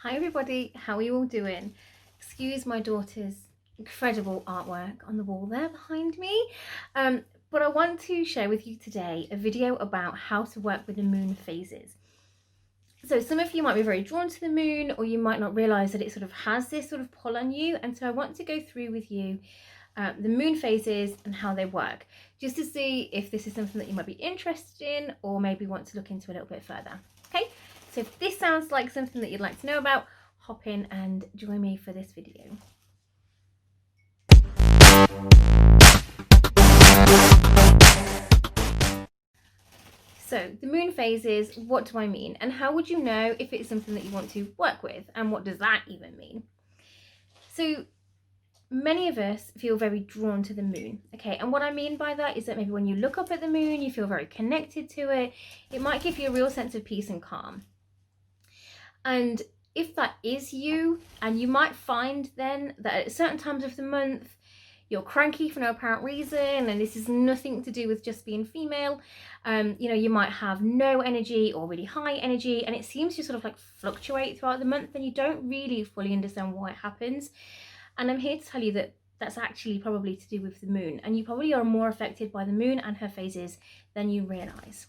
Hi everybody, how are you all doing? Excuse my daughter's incredible artwork on the wall there behind me, but I want to share with you today a video about how to work with the moon phases. So some of you might be very drawn to the moon, or you might not realize that it sort of has this sort of pull on you, and so I want to go through with you the moon phases and how they work, just to see if this is something that you might be interested in or maybe want to look into a little bit further. Okay, so if this sounds like something that you'd like to know about, hop in and join me for this video. So the moon phases, what do I mean? And how would you know if it's something that you want to work with? And what does that even mean? So many of us feel very drawn to the moon, okay? And what I mean by that is that maybe when you look up at the moon, you feel very connected to it. It might give you a real sense of peace and calm. And if that is you, and you might find then that at certain times of the month, you're cranky for no apparent reason, and this is nothing to do with just being female. You might have no energy or really high energy, and it seems to sort of like fluctuate throughout the month, and you don't really fully understand why it happens. And I'm here to tell you that that's actually probably to do with the moon, and you probably are more affected by the moon and her phases than you realize.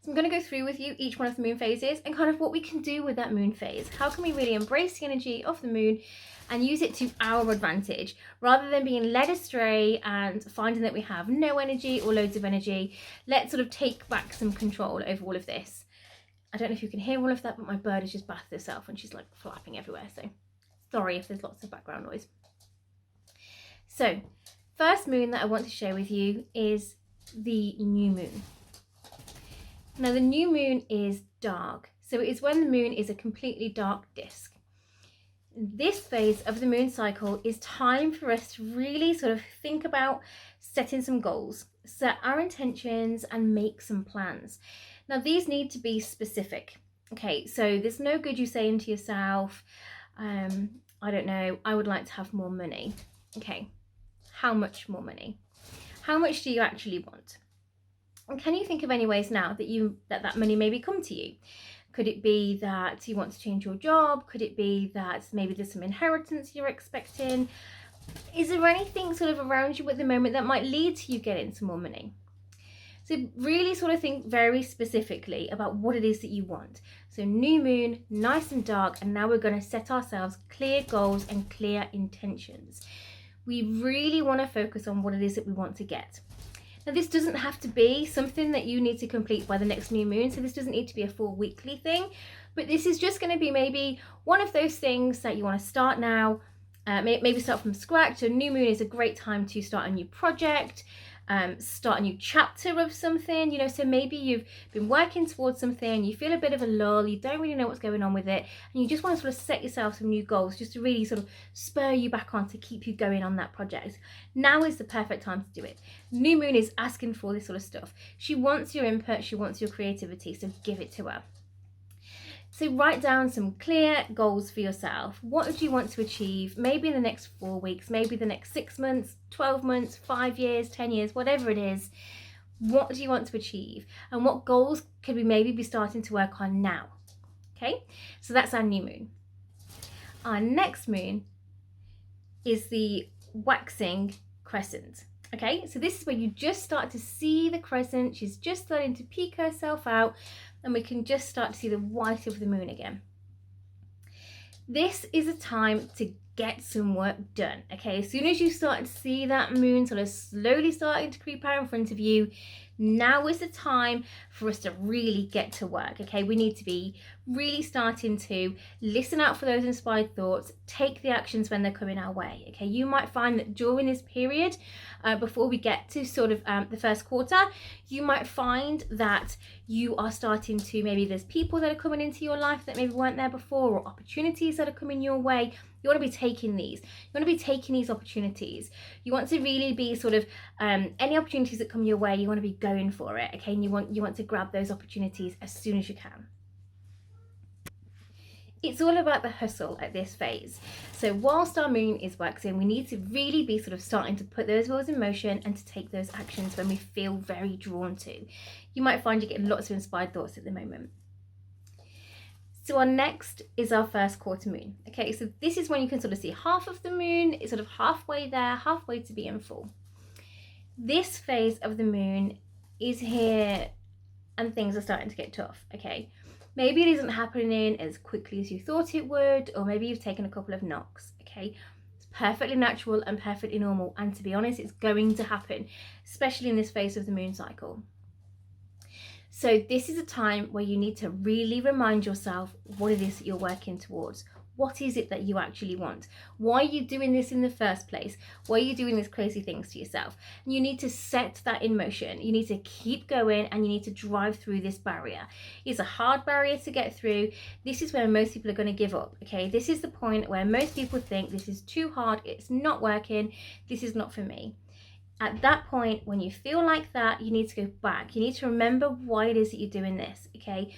So I'm going to go through with you each one of the moon phases and kind of what we can do with that moon phase. How can we really embrace the energy of the moon and use it to our advantage, rather than being led astray and finding that we have no energy or loads of energy. Let's sort of take back some control over all of this. I don't know if you can hear all of that, but my bird has just bathed herself and she's like flapping everywhere, so sorry if there's lots of background noise. So first moon that I want to share with you is the new moon. Now the new moon is dark, so it is when the moon is a completely dark disk. This phase of the moon cycle is time for us to really sort of think about setting some goals, set our intentions and make some plans. Now these need to be specific. Okay, so there's no good you saying to yourself, I don't know, I would like to have more money. Okay, how much more money? How much do you actually want? And can you think of any ways now that money maybe come to you? Could it be that you want to change your job? Could it be that maybe there's some inheritance you're expecting? Is there anything sort of around you at the moment that might lead to you getting some more money? So really sort of think very specifically about what it is that you want. So new moon, nice and dark, and now we're going to set ourselves clear goals and clear intentions. We really want to focus on what it is that we want to get. Now this doesn't have to be something that you need to complete by the next new moon, so this doesn't need to be a full weekly thing, but this is just going to be maybe one of those things that you want to start now, maybe start from scratch. So new moon is a great time to start a new project, start a new chapter of something, so maybe you've been working towards something, you feel a bit of a lull, you don't really know what's going on with it, and you just want to sort of set yourself some new goals just to really sort of spur you back on to keep you going on that project. Now is the perfect time to do it. New moon is asking for this sort of stuff. She wants your input, she wants your creativity, so give it to her. So write down some clear goals for yourself. What do you want to achieve? Maybe in the next 4 weeks, maybe the next 6 months, 12 months, 5 years, 10 years, whatever it is. What do you want to achieve? And what goals could we maybe be starting to work on now? Okay, so that's our new moon. Our next moon is the waxing crescent. Okay, so this is where you just start to see the crescent. She's just starting to peek herself out, and we can just start to see the white of the moon again. This is a time to get some work done. Okay, as soon as you start to see that moon sort of slowly starting to creep out in front of you, now is the time for us to really get to work. Okay, we need to be really starting to listen out for those inspired thoughts, take the actions when they're coming our way. Okay, you might find that during this period, before we get to sort of the first quarter, you might find that you are starting to, maybe there's people that are coming into your life that maybe weren't there before, or opportunities that are coming your way. You want to be taking these. You want to be taking these opportunities. You want to really be sort of any opportunities that come your way, you want to be going for it. Okay, and you want to grab those opportunities as soon as you can. It's all about the hustle at this phase. So whilst our moon is waxing, we need to really be sort of starting to put those wheels in motion and to take those actions when we feel very drawn to. You might find you're getting lots of inspired thoughts at the moment. So our next is our first quarter moon. Okay, so this is when you can sort of see half of the moon. It's sort of halfway there, halfway to being full. This phase of the moon is here and things are starting to get tough, okay? Maybe it isn't happening as quickly as you thought it would, or maybe you've taken a couple of knocks, okay? It's perfectly natural and perfectly normal, and to be honest, it's going to happen, especially in this phase of the moon cycle. So this is a time where you need to really remind yourself what it is that you're working towards. What is it that you actually want? Why are you doing this in the first place? Why are you doing these crazy things to yourself? And you need to set that in motion. You need to keep going and you need to drive through this barrier. It's a hard barrier to get through. This is where most people are going to give up, okay? This is the point where most people think this is too hard, it's not working, this is not for me. At that point, when you feel like that, you need to go back. You need to remember why it is that you're doing this, okay?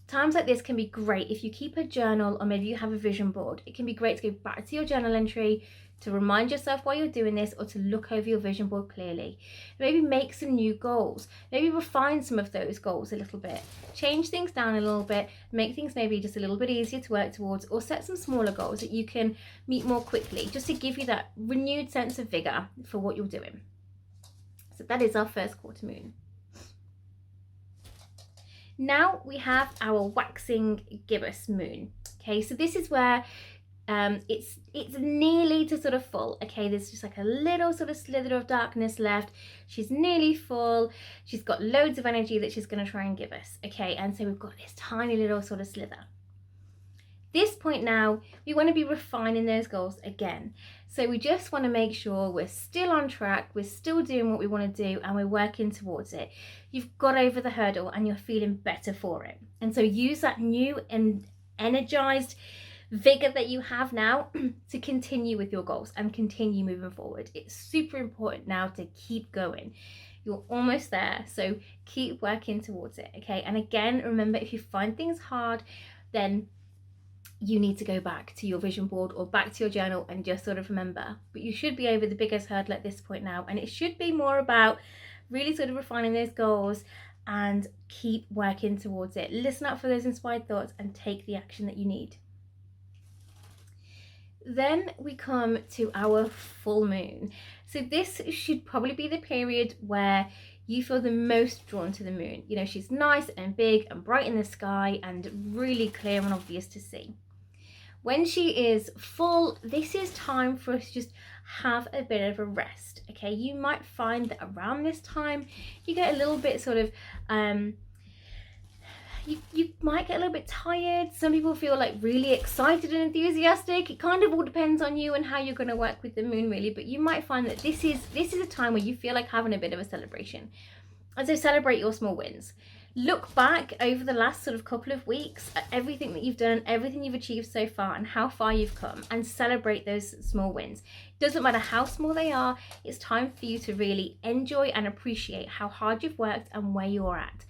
Times like this can be great if you keep a journal or maybe you have a vision board. It can be great to go back to your journal entry to remind yourself why you're doing this, or to look over your vision board clearly. Maybe make some new goals. Maybe refine some of those goals a little bit. Change things down a little bit, make things maybe just a little bit easier to work towards, or set some smaller goals that you can meet more quickly, just to give you that renewed sense of vigor for what you're doing. So that is our first quarter moon. Now we have our waxing gibbous moon. Okay, so this is where it's nearly to sort of full. Okay, there's just like a little sort of slither of darkness left. She's nearly full. She's got loads of energy that she's going to try and give us. Okay, and so we've got this tiny little sort of slither. This point now, we want to be refining those goals again. So we just want to make sure we're still on track, we're still doing what we want to do, and we're working towards it. You've got over the hurdle and you're feeling better for it. And so use that new and energized vigor that you have now to continue with your goals and continue moving forward. It's super important now to keep going. You're almost there, so keep working towards it, okay? And again, remember, if you find things hard, then you need to go back to your vision board or back to your journal and just sort of remember. But you should be over the biggest hurdle at this point now, and it should be more about really sort of refining those goals and keep working towards it. Listen out for those inspired thoughts and take the action that you need. Then we come to our full moon. So this should probably be the period where you feel the most drawn to the moon. You know, she's nice and big and bright in the sky and really clear and obvious to see. When she is full, this is time for us to just have a bit of a rest, okay? You might find that around this time, you get a little bit sort of, you might get a little bit tired. Some people feel like really excited and enthusiastic. It kind of all depends on you and how you're going to work with the moon, really. But you might find that this is a time where you feel like having a bit of a celebration. And so celebrate your small wins. Look back over the last sort of couple of weeks at everything that you've done, everything you've achieved so far, and how far you've come, and celebrate those small wins. Doesn't matter how small they are, it's time for you to really enjoy and appreciate how hard you've worked and where you're at.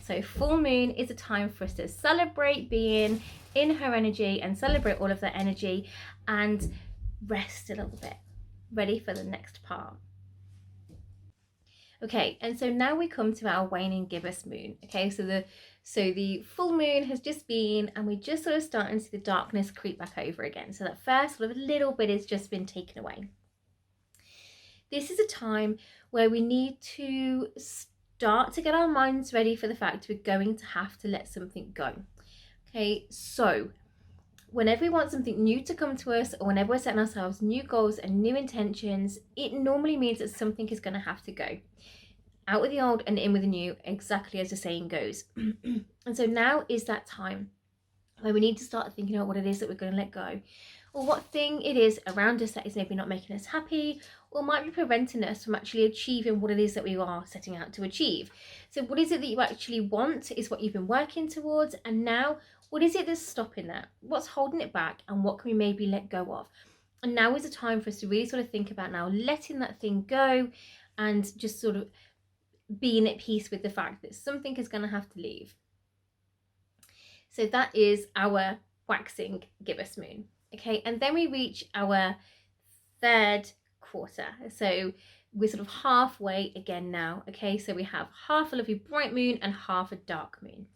So full moon is a time for us to celebrate being in her energy and celebrate all of that energy and rest a little bit, ready for the next part. Okay, and so now we come to our waning gibbous moon. Okay, so the full moon has just been, and we're just sort of starting to see the darkness creep back over again. So that first sort of little bit has just been taken away. This is a time where we need to start to get our minds ready for the fact we're going to have to let something go. Okay, so whenever we want something new to come to us, or whenever we're setting ourselves new goals and new intentions, it normally means that something is going to have to go. Out with the old and in with the new, exactly as the saying goes. And so now is that time where we need to start thinking about what it is that we're going to let go, or what thing it is around us that is maybe not making us happy, or might be preventing us from actually achieving what it is that we are setting out to achieve. So what is it that you actually want is what you've been working towards, and now what is it that's stopping that? What's holding it back, and what can we maybe let go of? And now is a time for us to really sort of think about now letting that thing go and just sort of being at peace with the fact that something is going to have to leave. So that is our waxing gibbous moon. Okay, and then we reach our third quarter. So we're sort of halfway again now. Okay, so we have half a lovely bright moon and half a dark moon.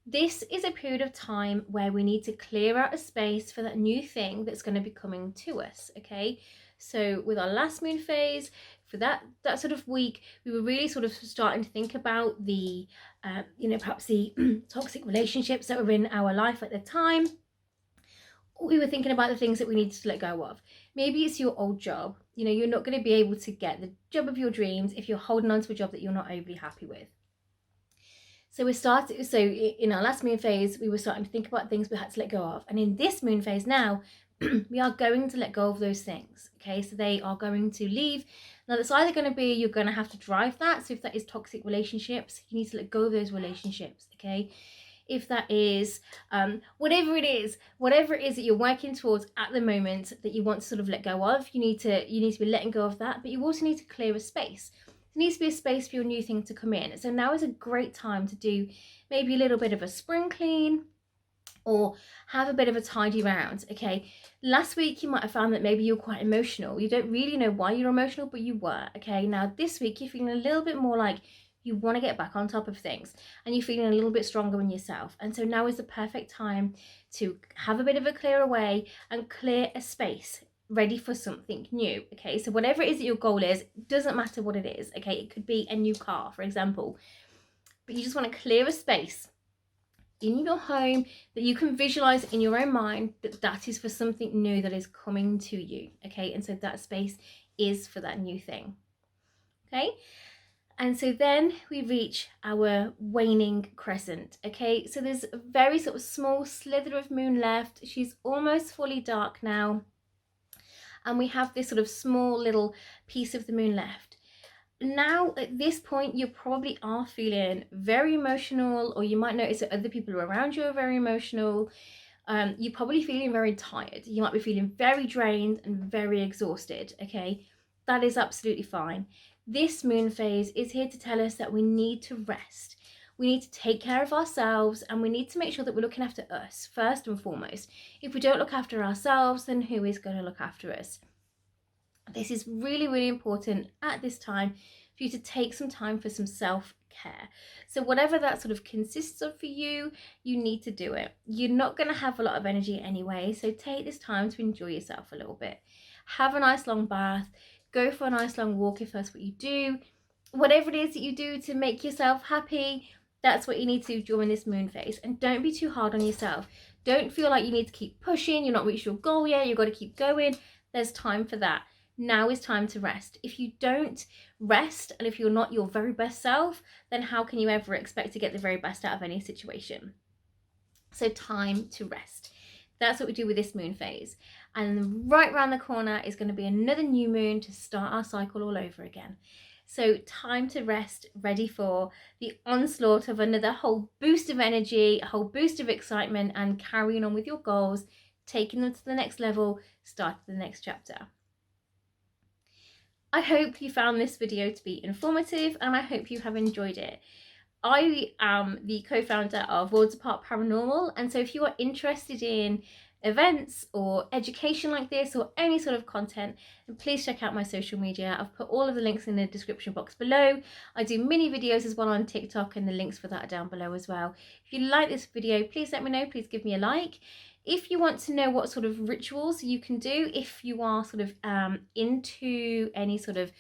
This is a period of time where we need to clear out a space for that new thing that's going to be coming to us, okay? So with our last moon phase, for that sort of week, we were really sort of starting to think about the, perhaps the toxic relationships that were in our life at the time. We were thinking about the things that we needed to let go of. Maybe it's your old job. You're not going to be able to get the job of your dreams if you're holding on to a job that you're not overly happy with. So in our last moon phase, we were starting to think about things we had to let go of. And in this moon phase now, we are going to let go of those things. Okay, so they are going to leave. Now, it's either going to be you're going to have to drive that. So if that is toxic relationships, you need to let go of those relationships. Okay, if that is whatever it is that you're working towards at the moment that you want to sort of let go of, you need to be letting go of that. But you also need to clear a space. There needs to be a space for your new thing to come in. So now is a great time to do maybe a little bit of a spring clean or have a bit of a tidy round. Okay, last week you might have found that maybe you're quite emotional. You don't really know why you're emotional, but you were. Okay, now this week you're feeling a little bit more like you want to get back on top of things and you're feeling a little bit stronger in yourself. And so now is the perfect time to have a bit of a clear away and clear a space ready for something new. Okay, so whatever it is that your goal is, doesn't matter what it is. Okay, it could be a new car, for example, but you just want to clear a space in your home that you can visualize in your own mind that is for something new that is coming to you. Okay, and so that space is for that new thing. Okay, and so then we reach our waning crescent. Okay, so there's a very sort of small slither of moon left. She's almost fully dark now, and we have this sort of small little piece of the moon left. Now at this point you probably are feeling very emotional, or you might notice that other people around you are very emotional. You're probably feeling very tired. You might be feeling very drained and very exhausted. Okay, that is absolutely fine. This moon phase is here to tell us that we need to rest. We need to take care of ourselves, and we need to make sure that we're looking after us first and foremost. If we don't look after ourselves, then who is going to look after us? This is really, really important at this time for you to take some time for some self-care. So whatever that sort of consists of for you, you need to do it. You're not going to have a lot of energy anyway, so take this time to enjoy yourself a little bit. Have a nice long bath, go for a nice long walk if that's what you do. Whatever it is that you do to make yourself happy, that's what you need to do during this moon phase. And don't be too hard on yourself. Don't feel like you need to keep pushing, you're not reached your goal yet, you've got to keep going. There's time for that. Now is time to rest. If you don't rest, and if you're not your very best self, then how can you ever expect to get the very best out of any situation? So time to rest. That's what we do with this moon phase. And right around the corner is going to be another new moon to start our cycle all over again. So time to rest, ready for the onslaught of another whole boost of energy, a whole boost of excitement, and carrying on with your goals, taking them to the next level, starting the next chapter. I hope you found this video to be informative, and I hope you have enjoyed it. I am the co-founder of Worlds Apart Paranormal, and so if you are interested in events or education like this or any sort of content, then please check out my social media. I've put all of the links in the description box below. I do mini videos as well on TikTok, and the links for that are down below as well. If you like this video, please let me know. Please give me a like. If you want to know what sort of rituals you can do, if you are sort of into any sort of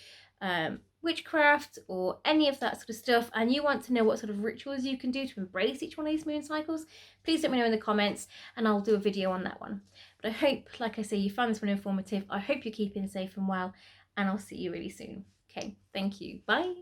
witchcraft or any of that sort of stuff, and you want to know what sort of rituals you can do to embrace each one of these moon cycles, please let me know in the comments and I'll do a video on that one. But I hope, like I say, you found this one informative. I hope you're keeping safe and well, and I'll see you really soon. Okay, thank you. Bye.